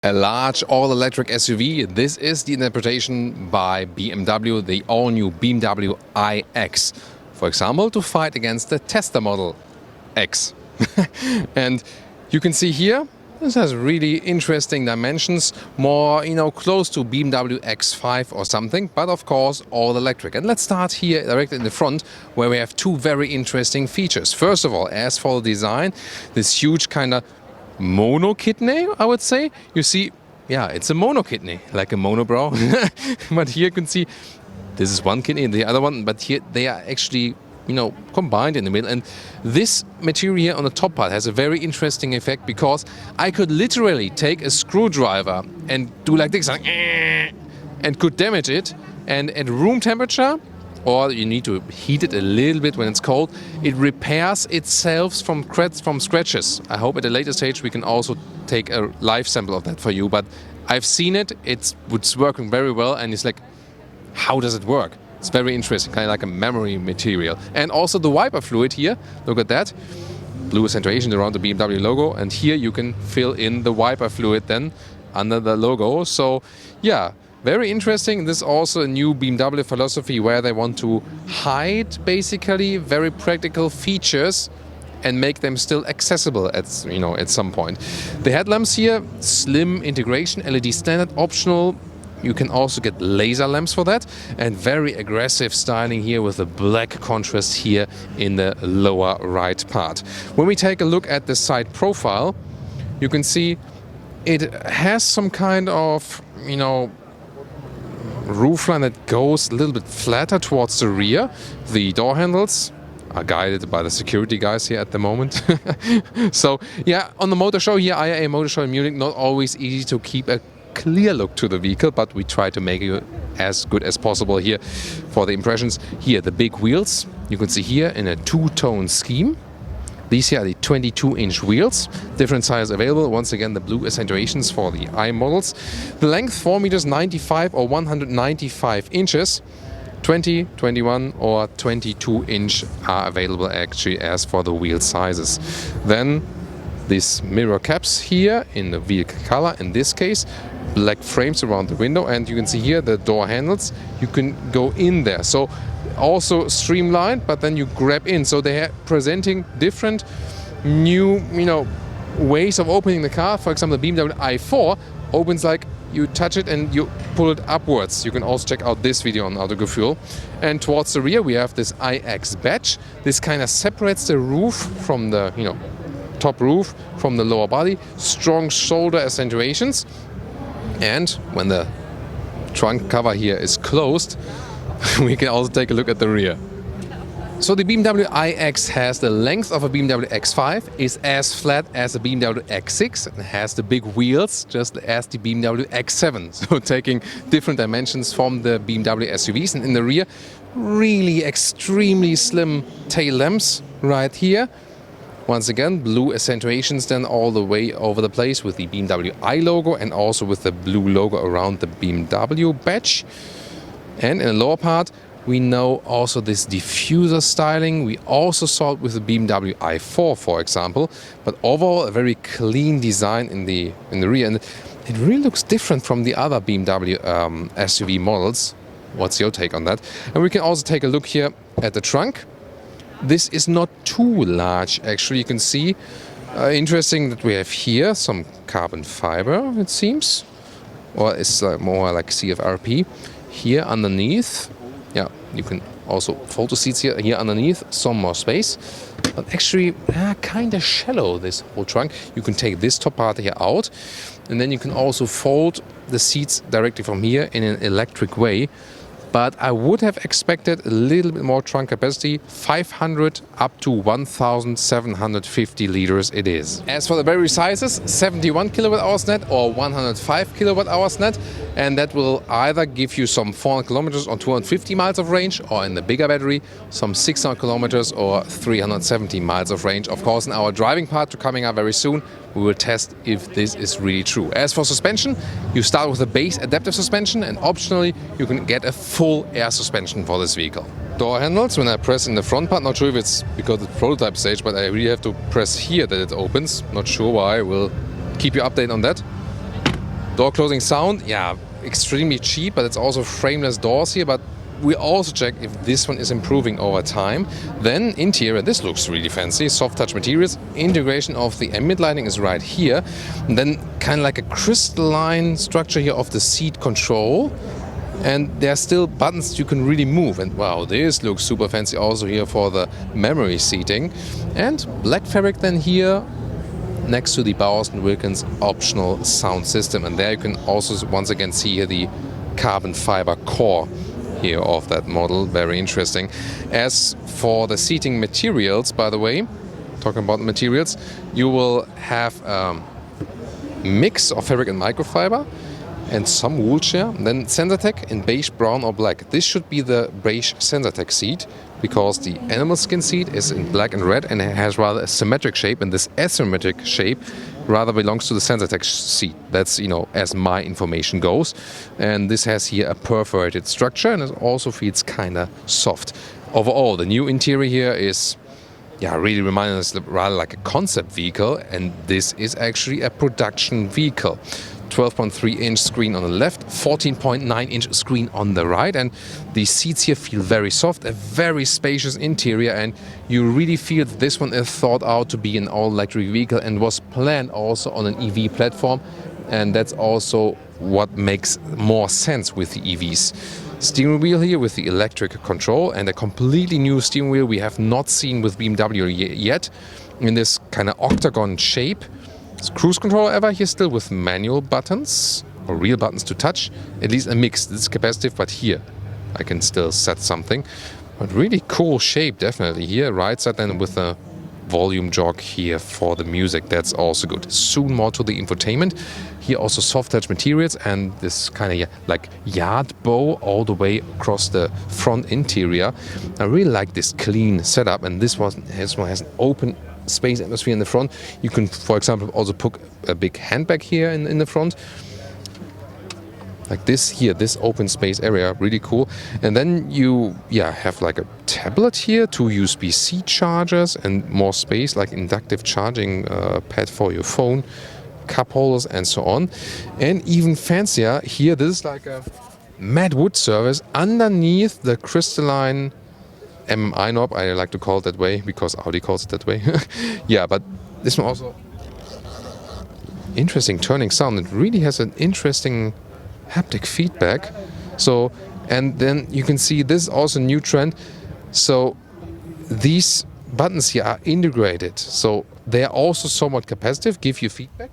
A large all-electric SUV. This is the interpretation by BMW, the all-new BMW iX. For example, to fight against the Tesla Model X. And you can see here, this has really interesting dimensions, more, close to BMW X5 or something, but of course all electric. And let's start here directly in the front, where we have two very interesting features. First of all, as for the design, this huge kind of mono kidney, I would say. You see, yeah, it's a mono kidney, like a monobrow. But here you can see, this is one kidney and the other one, but here they are actually, combined in the middle. And this material here on the top part has a very interesting effect, because I could literally take a screwdriver and do like this, and could damage it. And at room temperature, or you need to heat it a little bit when it's cold, it repairs itself from scratches. I hope at a later stage we can also take a live sample of that for you, but I've seen it, it's working very well, and it's like, how does it work? It's very interesting, kind of like a memory material. And also the wiper fluid here, look at that, blue accentuation around the BMW logo, and here you can fill in the wiper fluid then under the logo. So yeah, very interesting. This is also a new BMW philosophy, where they want to hide basically very practical features and make them still accessible at some point. The headlamps here, slim integration, LED standard, optional. You can also get laser lamps for that, and very aggressive styling here with the black contrast here in the lower right part. When we take a look at the side profile, you can see it has some kind of, roofline that goes a little bit flatter towards the rear. The door handles are guided by the security guys here at the moment. So yeah, on the motor show here, IAA Motor Show in Munich, not always easy to keep a clear look to the vehicle, but we try to make it as good as possible here for the impressions. Here, the big wheels, you can see here in a two-tone scheme. These here are the 22-inch wheels, different size available. Once again, the blue accentuations for the I models. The length 4 meters 95 or 195 inches. 20, 21 or 22 inch are available actually as for the wheel sizes. Then these mirror caps here in the vehicle color, in this case black frames around the window, and you can see here the door handles, you can go in there. So also streamlined, but then you grab in. So they are presenting different new, ways of opening the car. For example, the BMW i4 opens like you touch it and you pull it upwards. You can also check out this video on Autogefuehl. And towards the rear we have this iX badge. This kind of separates the roof from the, top roof from the lower body. Strong shoulder accentuations. And when the trunk cover here is closed, we can also take a look at the rear. So the BMW iX has the length of a BMW X5, is as flat as a BMW X6, and has the big wheels just as the BMW X7. So taking different dimensions from the BMW SUVs. And in the rear, really extremely slim tail lamps right here. Once again, blue accentuations then all the way over the place with the BMW i logo, and also with the blue logo around the BMW badge. And in the lower part, we know also this diffuser styling. We also saw it with the BMW i4, for example. But overall, a very clean design in the rear. And it really looks different from the other BMW SUV models. What's your take on that? And we can also take a look here at the trunk. This is not too large, actually. You can see, interesting that we have here some carbon fiber, it seems. Or it's more like CFRP. Here underneath, yeah, you can also fold the seats here underneath, some more space. But actually, kind of shallow, this whole trunk. You can take this top part here out, and then you can also fold the seats directly from here in an electric way. But I would have expected a little bit more trunk capacity. 500 up to 1,750 liters it is. As for the battery sizes, 71 kilowatt hours net or 105 kilowatt hours net, and that will either give you some 400 kilometers or 250 miles of range, or in the bigger battery some 600 kilometers or 370 miles of range. Of course, in our driving part coming up very soon, we will test if this is really true. As for suspension, you start with a base adaptive suspension, and optionally you can get a full air suspension for this vehicle. Door handles, when I press in the front part, not sure if it's because it's prototype stage, but I really have to press here that it opens. Not sure why. We'll keep you updated on that. Door closing sound, yeah, extremely cheap, but it's also frameless doors here, but we also check if this one is improving over time. Then interior, this looks really fancy, soft touch materials, integration of the ambient lighting is right here, and then kind of like a crystalline structure here of the seat control. And there are still buttons you can really move. And wow, this looks super fancy also here for the memory seating. And black fabric then here next to the Bowers & Wilkins optional sound system. And there you can also once again see here the carbon fiber core here of that model. Very interesting. As for the seating materials, by the way, talking about materials, you will have a mix of fabric and microfiber and some wool share. Then Sensatec in beige, brown or black. This should be the beige Sensatec seat because the animal skin seat is in black and red and it has rather a symmetric shape, and this asymmetric shape rather belongs to the Sensatec seat. That's, you know, as my information goes. And this has here a perforated structure and it also feels kind of soft. Overall, the new interior here is, yeah, really reminding us rather like a concept vehicle, and this is actually a production vehicle. 12.3-inch screen on the left, 14.9-inch screen on the right, and the seats here feel very soft, a very spacious interior, and you really feel that this one is thought out to be an all-electric vehicle and was planned also on an EV platform, and that's also what makes more sense with the EVs. Steering wheel here with the electric control and a completely new steering wheel we have not seen with BMW yet, in this kind of octagon shape. Cruise control, however, here still with manual buttons or real buttons to touch. At least a mix. This is capacitive, but here I can still set something. But really cool shape, definitely here. Right side then with a volume jog here for the music. That's also good. Soon more to the infotainment. Here also soft touch materials and this kind of like yard bow all the way across the front interior. I really like this clean setup, and this one has an open space atmosphere in the front. You can, for example, also put a big handbag here in the front. Like this here, this open space area, really cool. And then you have like a tablet here, 2 USB-C chargers and more space, like inductive charging pad for your phone, cup holders and so on. And even fancier here, this is like a matte wood surface underneath the crystalline MMI knob, I like to call it that way because Audi calls it that way. Yeah, but this one also interesting turning sound. It really has an interesting haptic feedback. So, and then you can see this is also a new trend. So these buttons here are integrated. So they are also somewhat capacitive, give you feedback.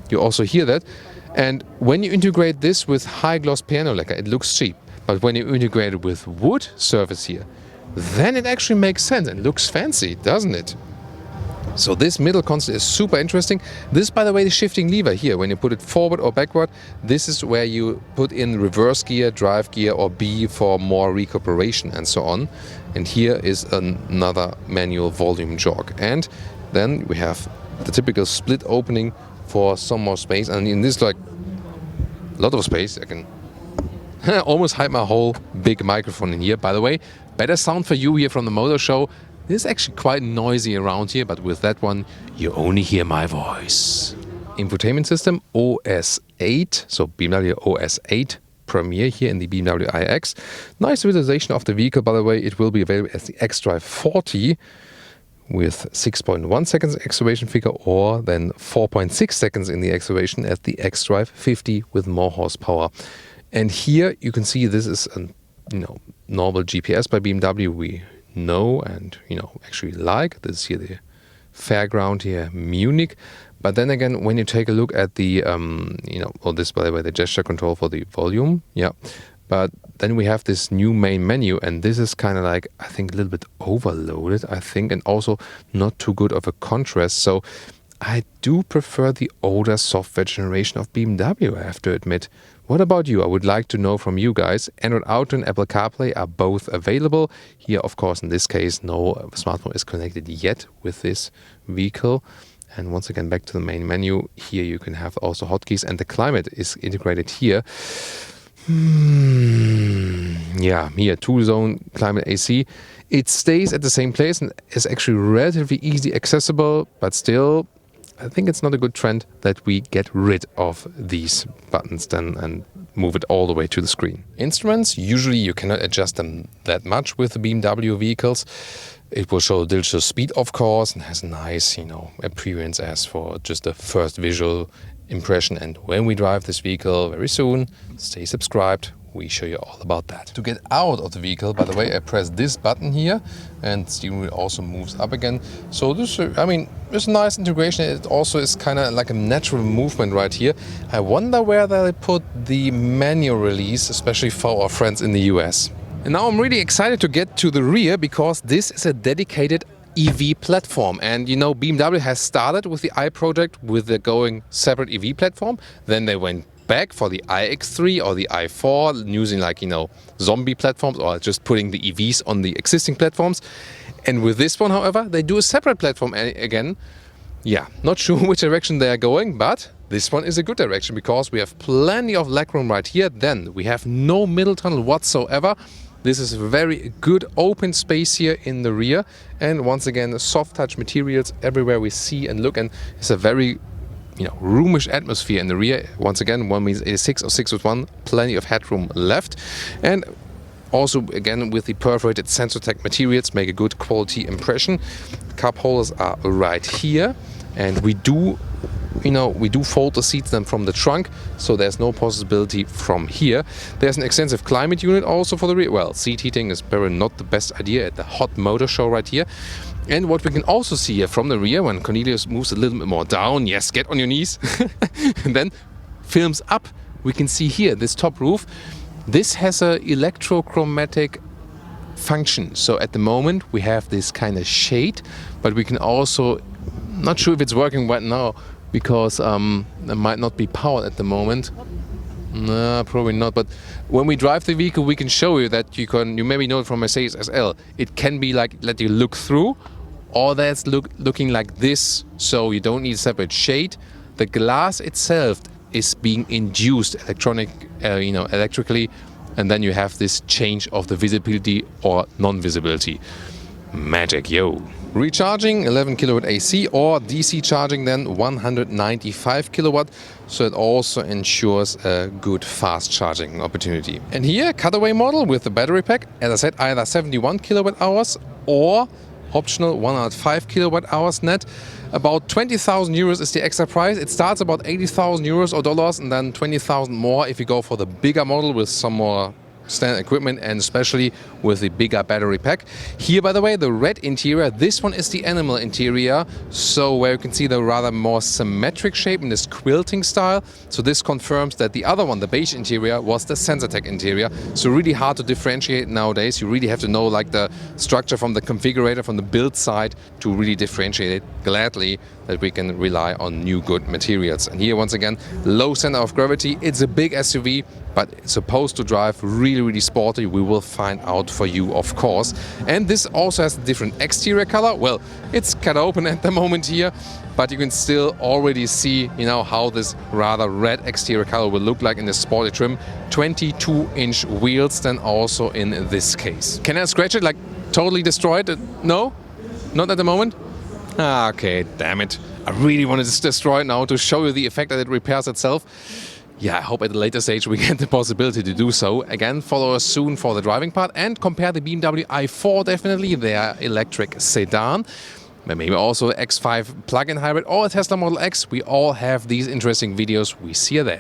You also hear that. And when you integrate this with high gloss piano lacquer, it looks cheap. But when you integrate it with wood surface here, then it actually makes sense and looks fancy, doesn't it? So this middle console is super interesting. This, by the way, the shifting lever here, when you put it forward or backward, this is where you put in reverse gear, drive gear or B for more recuperation and so on. And here is another manual volume jog. And then we have the typical split opening for some more space. And in this, like, a lot of space, I can almost hide my whole big microphone in here. By the way, better sound for you here from the motor show. This is actually quite noisy around here, but with that one, you only hear my voice. Infotainment system OS8, so BMW OS8 Premier here in the BMW iX. Nice visualization of the vehicle, by the way. It will be available as the xDrive 40 with 6.1 seconds acceleration figure, or then 4.6 seconds in the acceleration as the xDrive 50 with more horsepower. And here you can see this is a normal GPS by BMW we know and actually like. This is here the fairground here, Munich. But then again, when you take a look at the this, by the way, the gesture control for the volume, yeah. But then we have this new main menu, and this is kind of like, I think, a little bit overloaded, I think, and also not too good of a contrast. So I do prefer the older software generation of BMW, I have to admit. What about you? I would like to know from you guys. Android Auto and Apple CarPlay are both available. Here, of course, in this case, no smartphone is connected yet with this vehicle. And once again, back to the main menu. Here you can have also hotkeys, and the climate is integrated here. Yeah, here, 2-zone climate AC. It stays at the same place and is actually relatively easy accessible, but still, I think it's not a good trend that we get rid of these buttons then and move it all the way to the screen. Instruments, usually you cannot adjust them that much with the BMW vehicles. It will show digital speed, of course, and has a nice, appearance as for just a first visual impression. And when we drive this vehicle very soon, stay subscribed. We show you all about that. To get out of the vehicle, by the way, I press this button here and steering wheel also moves up again. So this, it's a nice integration. It also is kind of like a natural movement right here. I wonder where they put the manual release, especially for our friends in the US. And now I'm really excited to get to the rear because this is a dedicated EV platform. And BMW has started with the i project with the going separate EV platform. Then they went back for the iX3 or the i4 using zombie platforms or just putting the EVs on the existing platforms. And with this one, however, they do a separate platform again. Yeah, not sure which direction they are going, but this one is a good direction because we have plenty of legroom right here. Then we have no middle tunnel whatsoever. This is very good open space here in the rear. And once again, soft touch materials everywhere we see and look, and it's a very roomish atmosphere in the rear. Once again, 1.86 or 6.1, plenty of headroom left. And also, again, with the perforated Sensatec materials, make a good quality impression. Cup holders are right here. And we do fold the seats then from the trunk, so there's no possibility from here. There's an extensive climate unit also for the rear. Well, seat heating is probably not the best idea at the hot motor show right here. And what we can also see here from the rear, when Cornelius moves a little bit more down, yes, get on your knees, and then films up, we can see here, this top roof, this has a electrochromatic function. So at the moment we have this kind of shade, but we can also, not sure if it's working right now, because it might not be powered at the moment. No, probably not. But when we drive the vehicle, we can show you that you maybe know it from Mercedes SL. It can be like let you look through, or that's looking like this. So you don't need a separate shade. The glass itself is being induced electrically, and then you have this change of the visibility or non-visibility. Magic, yo. Recharging 11 kilowatt AC or DC charging then 195 kilowatt. So it also ensures a good fast charging opportunity. And here, Cutaway model with the battery pack. As I said, either 71 kilowatt hours or optional 105 kilowatt hours net. About 20,000 euros is the extra price. It starts about 80,000 euros or dollars and then 20,000 more if you go for the bigger model with some more standard equipment and especially with the bigger battery pack. Here, by the way, the red interior, this one is the animal interior, so where you can see the rather more symmetric shape in this quilting style. So this confirms that the other one, the beige interior, was the Sensatec interior. So really hard to differentiate nowadays. You really have to know the structure from the configurator, from the build side to really differentiate it. Gladly that we can rely on new good materials. And here once again, low center of gravity. It's a big SUV, but it's supposed to drive really, really sporty. We will find out for you, of course. And this also has a different exterior color. Well, it's cut open at the moment here, but you can still already see, how this rather red exterior color will look like in the sporty trim. 22-inch wheels then also in this case. Can I scratch it, totally destroy it? No? Not at the moment? Okay, damn it. I really wanted to destroy it now to show you the effect that it repairs itself. Yeah, I hope at a later stage we get the possibility to do so. Again, follow us soon for the driving part and compare the BMW i4 definitely, their electric sedan. Maybe also X5 plug-in hybrid or a Tesla Model X. We all have these interesting videos. We see you there.